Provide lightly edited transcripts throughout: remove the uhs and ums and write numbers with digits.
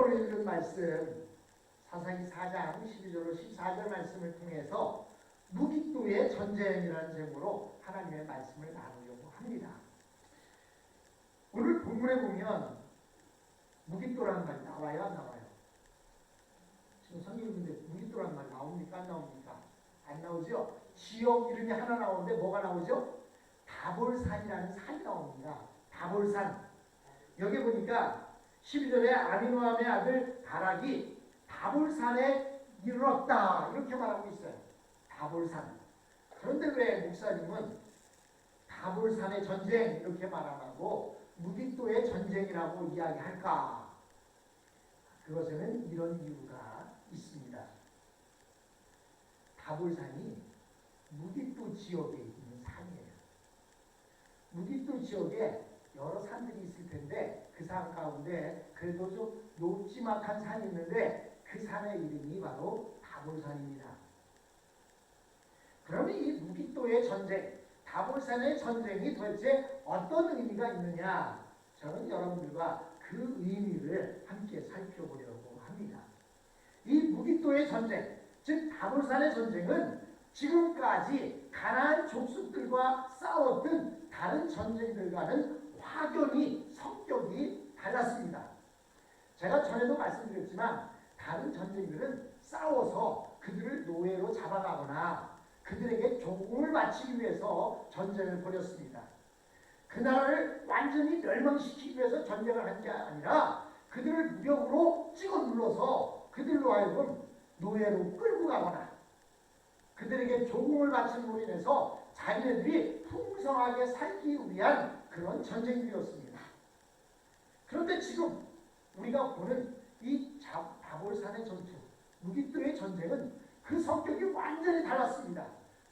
오늘 읽은 말씀 사사기 4장 12절로 14절 말씀을 통해서 무기또의 전쟁이라는 제목으로 하나님의 말씀을 나누려고 합니다. 오늘 본문에 보면 무기또라는 말이 나와요, 안 나와요? 지금 성경인데 무기또라는 말 나옵니까, 안 나옵니까? 안 나오죠? 지역 이름이 하나 나오는데 뭐가 나오죠? 다볼산이라는 산이 나옵니다. 다볼산. 여기 보니까 12절에 아비노함의 아들 바락이 다볼산에 이르렀다 이렇게 말하고 있어요. 다볼산. 그런데 왜 목사님은 다볼산의 전쟁 이렇게 말 안 하고 무기또의 전쟁이라고 이야기할까? 그것에는 이런 이유가 있습니다. 다볼산이 무기또 지역에 있는 산이에요. 무기또 지역에 여러 산들이 있을 텐데 그 산 가운데 그래도 좀 높지막한 산이 있는데 그 산의 이름이 바로 다볼산입니다. 그러면 이 무기또의 전쟁, 다볼산의 전쟁이 도대체 어떤 의미가 있느냐? 저는 여러분들과 그 의미를 함께 살펴보려고 합니다. 이 무기또의 전쟁, 즉 다볼산의 전쟁은 지금까지 가나안 족속들과 싸웠던 다른 전쟁들과는 확연히 성격이 달랐습니다. 제가 전에도 말씀드렸지만 다른 전쟁들은 싸워서 그들을 노예로 잡아가거나 그들에게 조공을 바치기 위해서 전쟁을 벌였습니다. 그 나라를 완전히 멸망시키기 위해서 전쟁을 한 게 아니라 그들을 무력으로 찍어 눌러서 그들로 하여금 노예로 끌고 가거나 그들에게 조공을 바침으로 인해서 자기네들이 풍성하게 살기 위한 그런 전쟁들이었습니다. 그런데 지금 우리가 보는 이 다볼산의 전투, 무기또의 전쟁은 그 성격이 완전히 달랐습니다.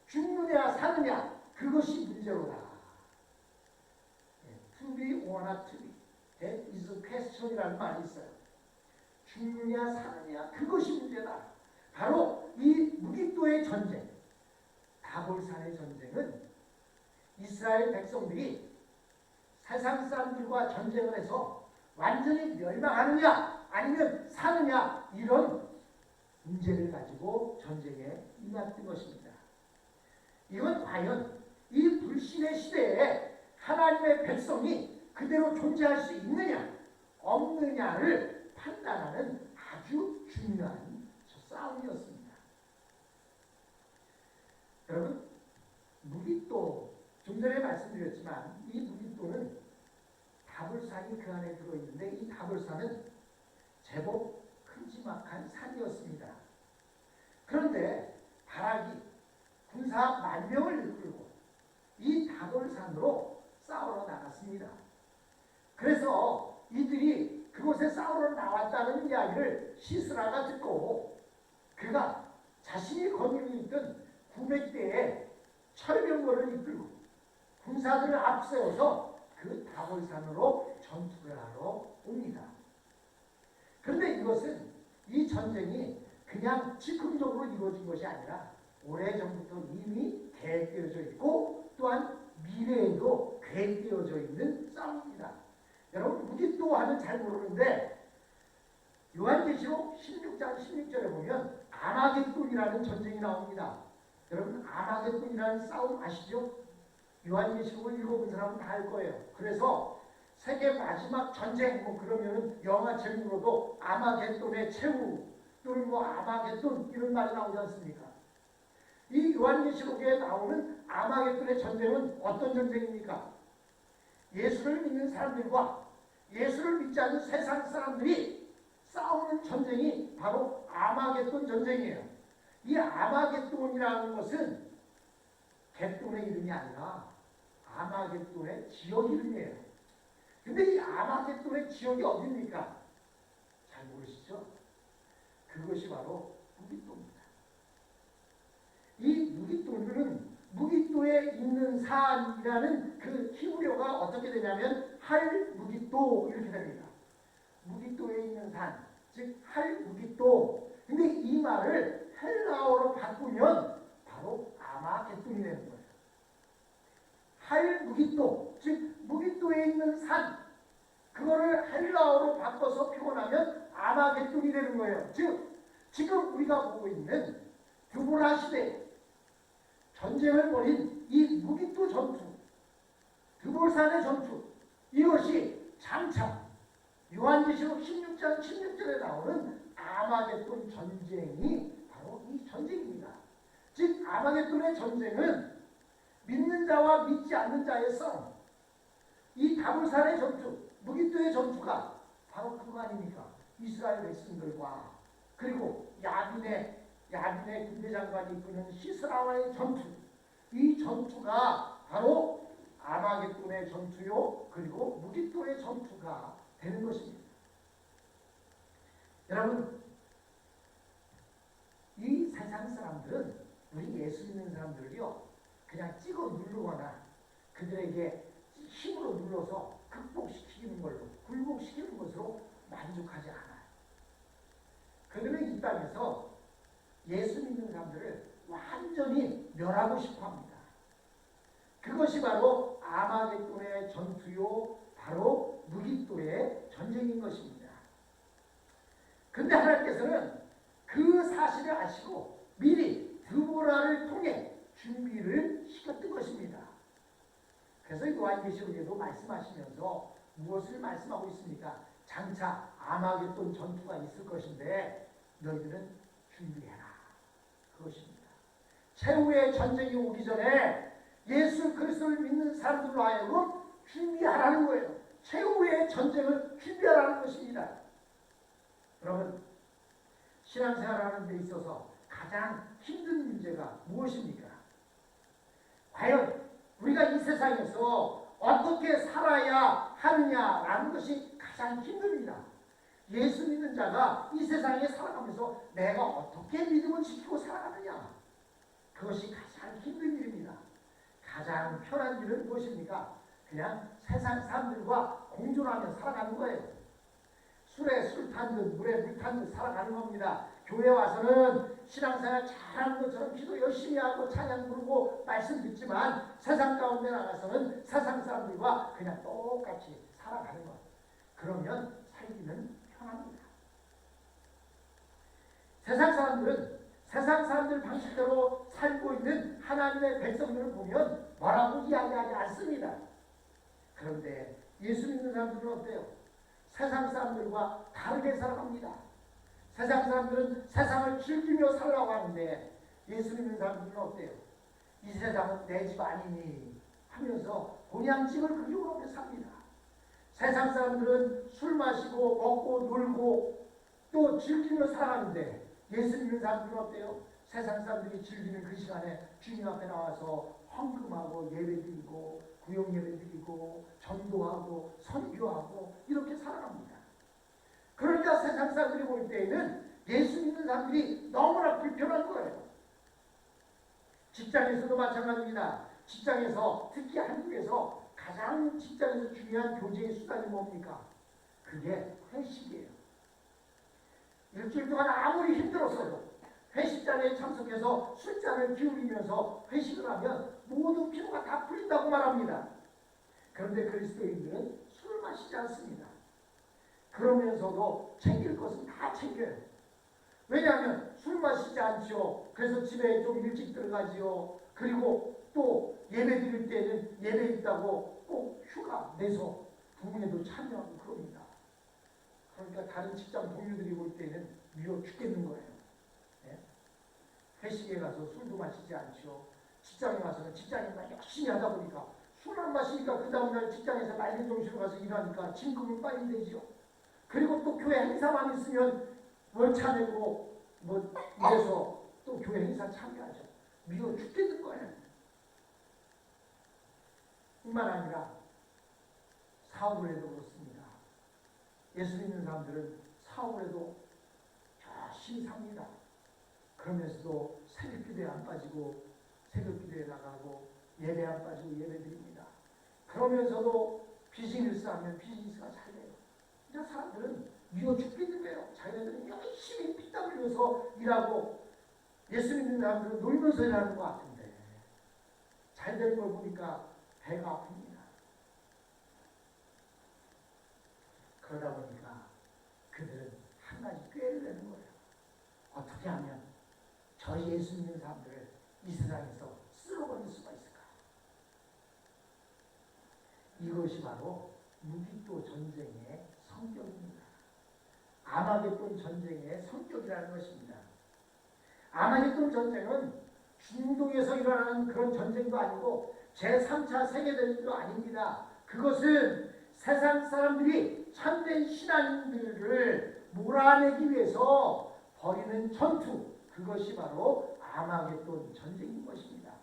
죽느냐 사느냐 그것이 문제로다. To be or not to be. That is a question이라는 말이 있어요. 죽느냐 사느냐 그것이 문제다. 바로 이 무기또의 전쟁, 다볼산의 전쟁은 이스라엘 백성들이 세상 사람들과 전쟁을 해서 완전히 멸망하느냐 아니면 사느냐 이런 문제를 가지고 전쟁에 임했던 것입니다. 이건 과연 이 불신의 시대에 하나님의 백성이 그대로 존재할 수 있느냐 없느냐를 판단하는 아주 중요한 싸움이었습니다. 여러분, 무기또 좀 전에 말씀드렸지만 이 무기또는 다볼산이 그 안에 들어있는데 이 다볼산은 제법 큼지막한 산이었습니다. 그런데 바락이 군사 10,000명을 이끌고 이 다볼산으로 싸우러 나갔습니다. 그래서 이들이 그곳에 싸우러 나왔다는 이야기를 시스라가 듣고 그가 자신이 거느리고 있던 900대의 철병거를 이끌고 군사들을 앞세워서 그 다볼산으로 전투를 하러 옵니다. 그런데 이것은 이 전쟁이 그냥 즉흥적으로 이루어진 것이 아니라 오래전부터 이미 계획되어져 있고 또한 미래에도 계획되어져 있는 싸움입니다. 여러분 무기또 하면 잘 모르는데 요한계시록 16장 16절에 보면 아마겟돈이라는 전쟁이 나옵니다. 여러분 아마겟돈이라는 싸움 아시죠? 요한계시록을 읽어본 사람은 다 알 거예요. 그래서 세계 마지막 전쟁 뭐 그러면은 영화 제목으로도 아마겟돈의 최후 또는 뭐 아마겟돈 이런 말이 나오지 않습니까? 이 요한계시록에 나오는 아마겟돈의 전쟁은 어떤 전쟁입니까? 예수를 믿는 사람들과 예수를 믿지 않는 세상 사람들이 싸우는 전쟁이 바로 아마겟돈 전쟁이에요. 이 아마겟돈이라는 것은 겟돈의 이름이 아니라 아마겟돈의 지역 이름이에요. 근데 이 아마겟돈의 지역이 어디입니까? 잘 모르시죠? 그것이 바로 무기또입니다. 이 무기또는 무기또에 있는 산이라는 그 히브리어가 어떻게 되냐면 할 무기또 이렇게 됩니다. 무기또에 있는 산, 즉 할 무기또. 근데 이 말을 헬라어로 바꾸면 바로 아마겟돈이 되는 거예요. 할 무기또, 즉 무기또에 있는 산, 그거를 헬라어로 바꿔서 표현하면 아마겟돈이 되는 거예요. 즉 지금 우리가 보고 있는 드보라 시대 전쟁을 벌인 이 무기토 전투, 드볼산의 전투, 이것이 장차 요한계시록 16장 16절에 나오는 아마겟돈 전쟁이 바로 이 전쟁입니다. 즉 아마겟돈의 전쟁은 믿는 자와 믿지 않는 자의 싸움, 이 다볼산의 전투, 무기토의 전투가 바로 그거 아닙니까? 이스라엘 백성들과 그리고 야빈의 군대장관이 이끄는 시스라와의 전투, 이 전투가 바로 아마겟돈의 전투요 그리고 무기토의 전투가 되는 것입니다. 여러분, 이 세상 사람들은 우리 예수 믿는 사람들을요 그냥 찍어 누르거나 그들에게 힘으로 눌러서 극복시키는 걸로, 굴복시키는 것으로 만족하지 않아요. 그들은 이 땅에서 예수 믿는 사람들을 완전히 멸하고 싶어 합니다. 그것이 바로 아마겟돈의 전투요 바로 무기토의 전쟁인 것입니다. 그런데 하나님께서는 그 사실을 아시고 미리 드보라를 통해 준비를 시켰던 것입니다. 그래서 요한계시록에도 말씀하시면서 무엇을 말씀하고 있습니까? 장차 아마겟돈 전투가 있을 것인데 너희들은 준비해라. 그것입니다. 최후의 전쟁이 오기 전에 예수 그리스도를 믿는 사람들로 하여금 준비하라는 거예요. 최후의 전쟁을 준비하라는 것입니다. 여러분, 신앙생활하는 데 있어서 가장 힘든 문제가 무엇입니까? 과연 우리가 이 세상에서 어떻게 살아야 하느냐라는 것이 가장 힘듭니다. 예수 믿는 자가 이 세상에 살아가면서 내가 어떻게 믿음을 지키고 살아가느냐, 그것이 가장 힘든 일입니다. 가장 편한 일은 무엇입니까? 그냥 세상 사람들과 공존하며 살아가는 거예요. 술에 술 탄 듯 물에 물 탄 듯 살아가는 겁니다. 교회 와서는 신앙생활 잘하는 것처럼 기도 열심히 하고 찬양 부르고 말씀 듣지만 세상 가운데 나가서는 세상 사람들과 그냥 똑같이 살아가는 것. 그러면 살기는 편합니다. 세상 사람들은 세상 사람들 방식대로 살고 있는 하나님의 백성들을 보면 뭐라고 이야기하지 않습니다. 그런데 예수 믿는 사람들은 어때요? 세상 사람들과 다르게 살아갑니다. 세상 사람들은 세상을 즐기며 살라고 하는데 예수 믿는 사람들은 어때요? 이 세상은 내 집 아니니 하면서 본향집을 그리워하며 삽니다. 세상 사람들은 술 마시고 먹고 놀고 또 즐기며 살아가는데 예수 믿는 사람들은 어때요? 세상 사람들이 즐기는 그 시간에 주님 앞에 나와서 헌금하고 예배드리고 구역 예배드리고 전도하고 선교하고 이렇게 살아갑니다. 그러니까 세상 사람들이 볼 때에는 예수 믿는 사람들이 너무나 불편한 거예요. 직장에서도 마찬가지입니다. 직장에서 특히 한국에서 가장 직장에서 중요한 교제의 수단이 뭡니까? 그게 회식이에요. 일주일 동안 아무리 힘들었어도 회식 자리에 참석해서 술잔을 기울이면서 회식을 하면 모든 피로가 다 풀린다고 말합니다. 그런데 그리스도인들은 술을 마시지 않습니다. 그러면서도 챙길 것은 다 챙겨요. 왜냐하면 술 마시지 않지요. 그래서 집에 좀 일찍 들어가지요. 그리고 또 예배 드릴 때는 예배 있다고 꼭 휴가 내서 부흥회도 참여하고 그럽니다. 그러니까 다른 직장 동료들이 볼 때는 미워 죽겠는 거예요. 네? 회식에 가서 술도 마시지 않죠. 직장에 가서는 직장인만 열심히 하다 보니까 술 안 마시니까 그 다음날 직장에서 맑은 정신으로 가서 일하니까 진급은 빨리 되죠. 그리고 또 교회 행사만 있으면 월차 내고 뭐 이래서 또 교회 행사 참여하죠. 미워 죽겠는 거예요. 뿐만 아니라 사업을 해도 그렇습니다. 예수 믿는 사람들은 사업을 해도 열심히 삽니다. 그러면서도 새벽기도에 안 빠지고 새벽기도에 나가고 예배 안 빠지고 예배 드립니다. 그러면서도 비즈니스 하면 비즈니스가 잘 돼요. 그러니까 사람들은 미워 죽겠는 거예요. 자기네들은 열심히 피땀 흘려서 일하고 예수 믿는 사람들은 놀면서 일하는 것 같은데 잘 될 걸 보니까 배가 아픕니다. 그러다 보니까 그들은 한 가지 꾀를 내는 거예요. 어떻게 하면 저 예수 믿는 사람들을 이 세상에서 쓸어버릴 수가 있을까? 이것이 바로 무기토 전쟁의 성격입니다. 아마겟돈 전쟁의 성격이라는 것입니다. 아마겟돈 전쟁은 중동에서 일어나는 그런 전쟁도 아니고 제3차 세계대전도 아닙니다. 그것은 세상 사람들이 참된 신앙인들을 몰아내기 위해서 벌이는 전투, 그것이 바로 아마겟돈 전쟁인 것입니다.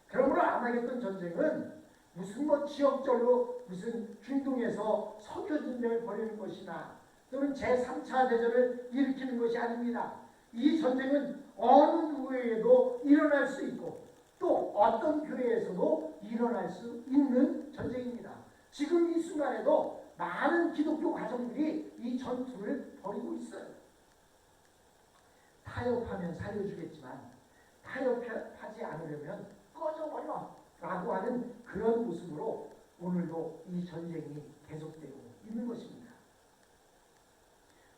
그러므로 아마겟돈 전쟁은 무슨 지역적으로 무슨 중동에서 석유 전쟁을 벌이는 것이나 또는 제3차 대전을 일으키는 것이 아닙니다. 이 전쟁은 어느 누구에게도 일어날 수 있고 또 어떤 교회에서도 일어날 수 있는 전쟁입니다. 지금 이 순간에도 많은 기독교 가정들이 이 전투를 벌이고 있어요. 타협하면 살려주겠지만 타협하지 않으려면 꺼져버려 라고 하는 그런 모습으로 오늘도 이 전쟁이 계속되고 있는 것입니다.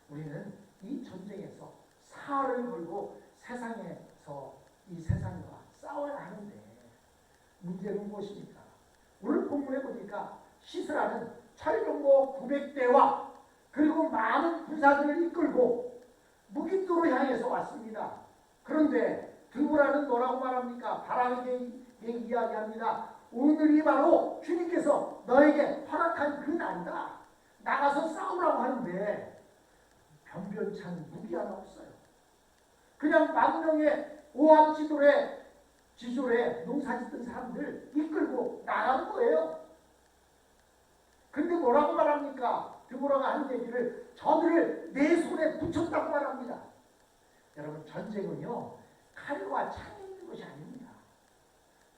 우리는 이 전쟁에서 살을 걸고 세상에서 이 세상과 싸워야 하는데 문제는 무엇입니까? 오늘 본문에 보니까 시스라는 철병거 900대와 그리고 많은 군사들을 이끌고 무기토로 향해서 왔습니다. 그런데 드보라는 뭐라고 말합니까? 바락에게 이야기합니다. 오늘이 바로 주님께서 너에게 허락한 그 날이다. 나가서 싸우라고 하는데 변변찮은 무기 하나 없어요. 그냥 망령의 오합 지졸에 농사짓던 사람들 이끌고 나가는 거예요. 근데 뭐라고 말합니까? 드보라가 하는 얘기를 저들을 내 손에 붙였다고 말합니다. 여러분, 전쟁은요 칼과 창이 있는 것이 아닙니다.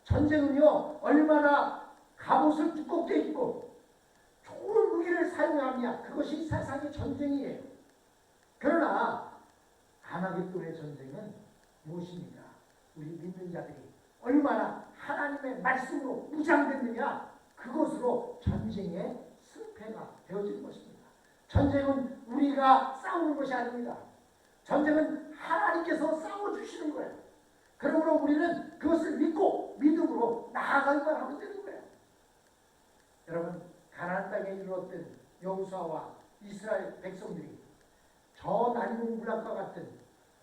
전쟁은요 얼마나 갑옷을 두껍게 입고 좋은 무기를 사용하느냐, 그것이 세상의 전쟁이에요. 그러나 아마겟돈의 전쟁은 무엇입니까? 우리 믿는 자들이 얼마나 하나님의 말씀으로 무장됐느냐, 그것으로 전쟁의 승패가 되어지는 것입니다. 전쟁은 우리가 싸우는 것이 아닙니다. 전쟁은 하나님께서 싸워주시는 거예요. 그러므로 우리는 그것을 믿고 믿음으로 나아가기만 하면 되는 거예요. 여러분, 가나안 땅에 이르렀던 여호수아와 이스라엘 백성들이 저 난공 불락과 같은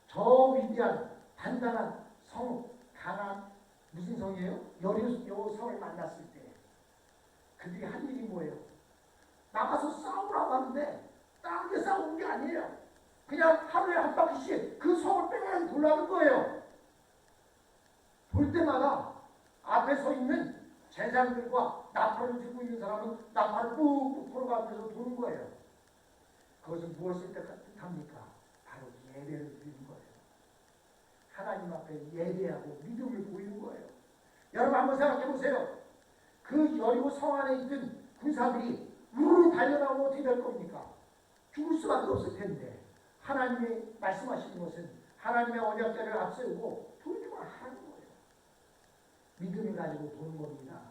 저 위대한 단단한 성 가나안, 무슨 성이에요? 여리고 성을 만났을 때 그들이 한 일이 뭐예요? 나가서 싸우라고 하는데 딴 데 싸우는 게 아니에요. 그냥 하루에 한 바퀴씩 그 성을 빼면 돌아가는 거예요. 볼 때마다 앞에 서 있는 제사장들과 나팔을 들고 있는 사람은 나팔을 꾹꾹 풀어가면서 도는 거예요. 그것은 무엇을 뜻합니까? 바로 예배를 드리는 거예요. 하나님 앞에 예배하고 믿음을 보이는 거예요. 여러분 한번 생각해 보세요. 그 여리고 성 안에 있던 군사들이 우르르 달려나오면 어떻게 될 겁니까? 죽을 수밖에 없을 텐데 하나님이 말씀하시는 것은 하나님의 언약궤를 앞세우고 돌주가 하는 거예요. 믿음을 가지고 도는 겁니다.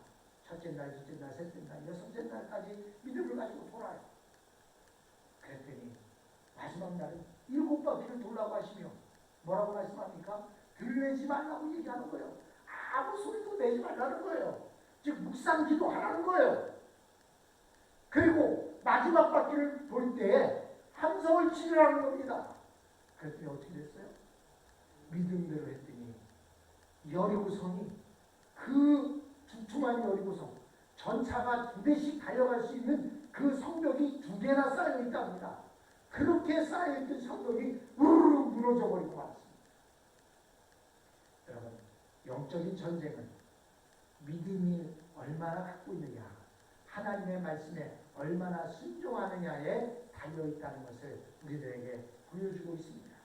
첫째 날, 둘째 날, 셋째 날, 여섯째 날까지 믿음을 가지고 돌아요. 그랬더니 마지막 날은 7바퀴를 돌라고 하시며 뭐라고 말씀합니까? 들내지 말라고 얘기하는 거예요. 아무 소리도 내지 말라는 거예요. 즉 묵상 기도하라는 거예요. 그리고 마지막 바퀴를 돌 때에 함성을 치르라는 겁니다. 그랬더니 어떻게 됐어요? 믿음대로 했더니 여리고성이, 그 두툼한 여리고성, 전차가 2대씩 달려갈 수 있는 그 성벽이 2개나 쌓여 있답니다. 그렇게 쌓여있던 성벽이 우르르 무너져 버리고 말았습니다. 여러분, 영적인 전쟁은 믿음이 얼마나 갖고 있느냐, 하나님의 말씀에 얼마나 순종하느냐에 달려있다는 것을 우리들에게 보여주고 있습니다.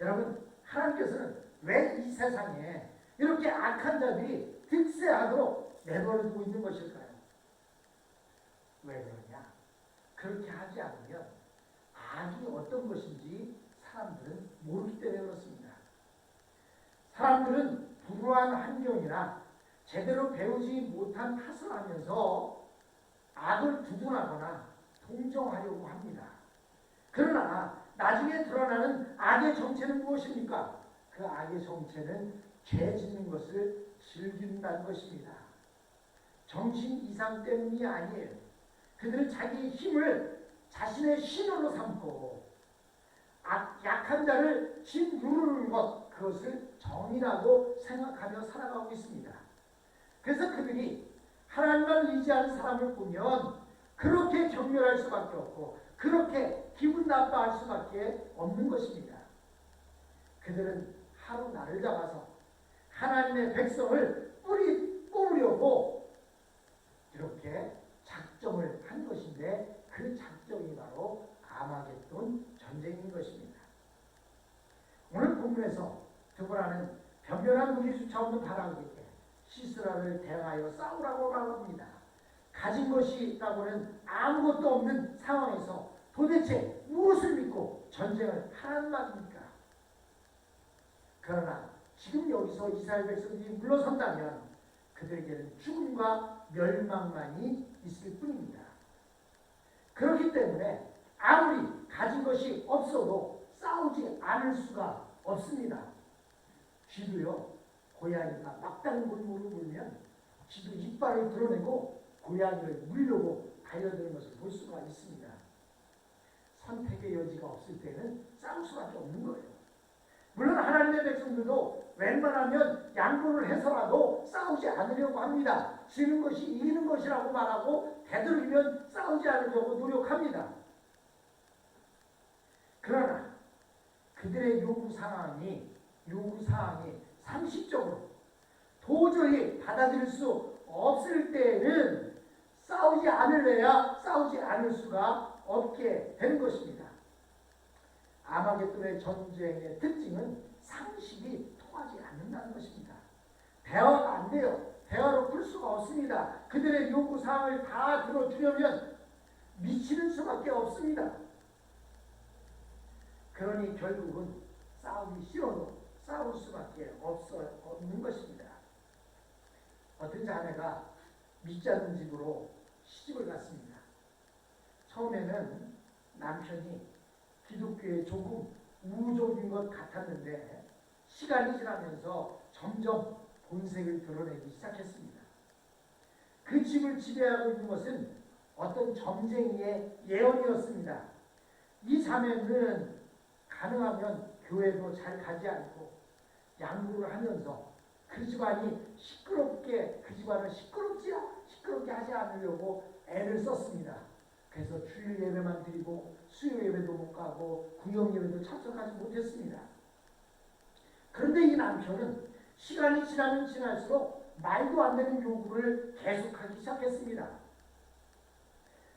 여러분, 하나님께서는 왜 이 세상에 이렇게 악한 자들이 득세하도록 내버려두고 있는 것일까요? 왜 그러냐? 그렇게 하지 않으면 악이 어떤 것인지 사람들은 모르기 때문에 그렇습니다. 사람들은 불우한 환경이나 제대로 배우지 못한 탓을 하면서 악을 두둔하거나 동정하려고 합니다. 그러나 나중에 드러나는 악의 정체는 무엇입니까? 그 악의 정체는 죄 짓는 것을 즐긴다는 것입니다. 정신 이상 때문이 아니에요. 그들은 자기의 힘을 자신의 신으로 삼고 약한 자를 짓누르는 것, 그것을 정의라고 생각하며 살아가고 있습니다. 그래서 그들이 하나님만 의지하는 사람을 보면 그렇게 경멸할 수밖에 없고 그렇게 기분 나빠할 수밖에 없는 것입니다. 그들은 하루 날을 잡아서 하나님의 백성을 뿌리 뽑으려고 이렇게 작정을 한 것인데, 그 작정이 바로 아마겟돈 전쟁인 것입니다. 오늘 본문에서 드보라는 변변한 무리수차 없는 바람에게 시스라를 대항하여 싸우라고 말합니다. 가진 것이 있다고는 아무것도 없는 상황에서 도대체 무엇을 믿고 전쟁을 하라는 말입니까? 그러나 지금 여기서 이스라엘 백성들이 물러선다면 그들에게는 죽음과 멸망만이 있을 뿐입니다. 그렇기 때문에 아무리 가진 것이 없어도 싸우지 않을 수가 없습니다. 쥐도요, 고양이가 막다른 골목을 물면 쥐도 이빨을 드러내고 고양이를 물려고 달려드는 것을 볼 수가 있습니다. 선택의 여지가 없을 때는 싸울 수밖에 없는 거예요. 물론 하나님의 백성들도 웬만하면 양보를 해서라도 싸우지 않으려고 합니다. 지는 것이 이기는 것이라고 말하고 되도록이면 싸우지 않으려고 노력합니다. 그러나 그들의 요구 사항이 상식적으로 도저히 받아들일 수 없을 때에는 싸우지 않을래야 싸우지 않을 수가 없게 되는 것입니다. 아마겟돈의 전쟁의 특징은 상식이 통하지 않는다는 것입니다. 대화가 안 돼요. 대화로 풀 수가 없습니다. 그들의 요구사항을 다 들어주려면 미치는 수밖에 없습니다. 그러니 결국은 싸우기 싫어도 싸울 수밖에 없는 것입니다. 어떤 자매가 믿지 않는 집으로 시집을 갔습니다. 처음에는 남편이 기독교에 조금 우호적인 것 같았는데 시간이 지나면서 점점 본색을 드러내기 시작했습니다. 그 집을 지배하고 있는 것은 어떤 점쟁이의 예언이었습니다. 이 자매는 가능하면 교회도 잘 가지 않고 양보를 하면서 그 집안을 시끄럽게 하지 않으려고 애를 썼습니다. 그래서 주일 예배만 드리고 수요 예배도 못 가고 구역 예배도 참석하지 못했습니다. 그런데 이 남편은 시간이 지나면 지날수록 말도 안 되는 요구를 계속하기 시작했습니다.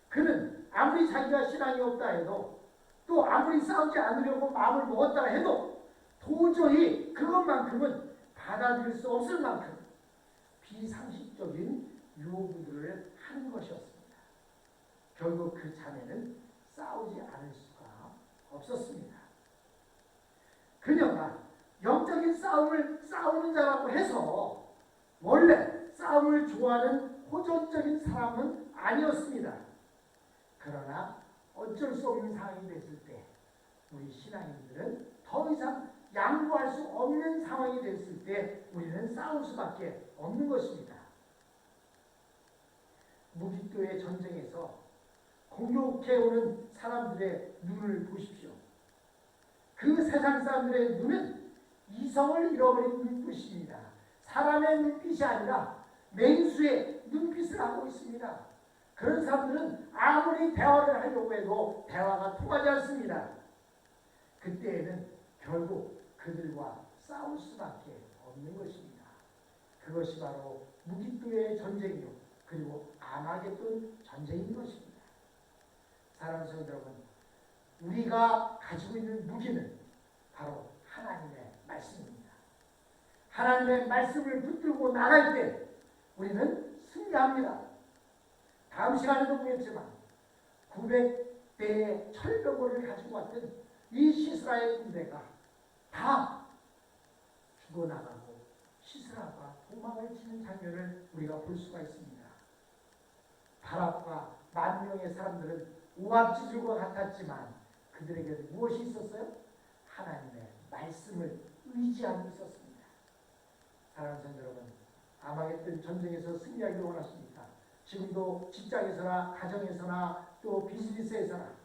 그는 아무리 자기가 신앙이 없다 해도 또 아무리 싸우지 않으려고 마음을 먹었다 해도 도저히 그것만큼은 받아들일 수 없을 만큼 비상식적인 요구들을 하는 것이었습니다. 결국 그 자매는 싸우지 않을 수가 없었습니다. 그녀가 영적인 싸움을 싸우는 자라고 해서 원래 싸움을 좋아하는 호전적인 사람은 아니었습니다. 그러나 어쩔 수 없는 상황이 됐을 때 우리 신앙인들은 더 이상 양보할 수 없는 상황이 됐을 때 우리는 싸울 수밖에 없는 것입니다. 무기교의 전쟁에서 공격해오는 사람들의 눈을 보십시오. 그 세상 사람들의 눈은 이성을 잃어버린 눈빛입니다. 사람의 눈빛이 아니라 맹수의 눈빛을 하고 있습니다. 그런 사람들은 아무리 대화를 하려고 해도 대화가 통하지 않습니다. 그때에는 결국 그들과 싸울 수밖에 없는 것입니다. 그것이 바로 무기교의 전쟁이요, 그리고 아마겟돈 전쟁인 것입니다. 사랑하는 성도 여러분, 우리가 가지고 있는 무기는 바로 하나님의 말씀입니다. 하나님의 말씀을 붙들고 나갈 때 우리는 승리합니다. 다음 시간에도 보겠지만 900대의 철벽을 가지고 왔던 이 시스라의 군대가 다 죽어나가고 시스라가 도망을 치는 장면을 우리가 볼 수가 있습니다. 바락과 만 명의 사람들은 오합지졸과 같았지만 그들에게 무엇이 있었어요? 하나님의 말씀을 의지하고 있었습니다. 사랑하는 성도 여러분, 아마겟돈 전쟁에서 승리하기를 원하십니까? 지금도 직장에서나 가정에서나 또 비즈니스에서나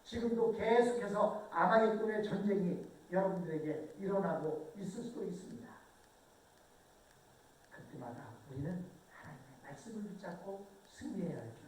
지금도 계속해서 아마겟돈의 전쟁이 여러분들에게 일어나고 있을 수도 있습니다. 그때마다 우리는 하나님의 말씀을 붙잡고 승리해야 할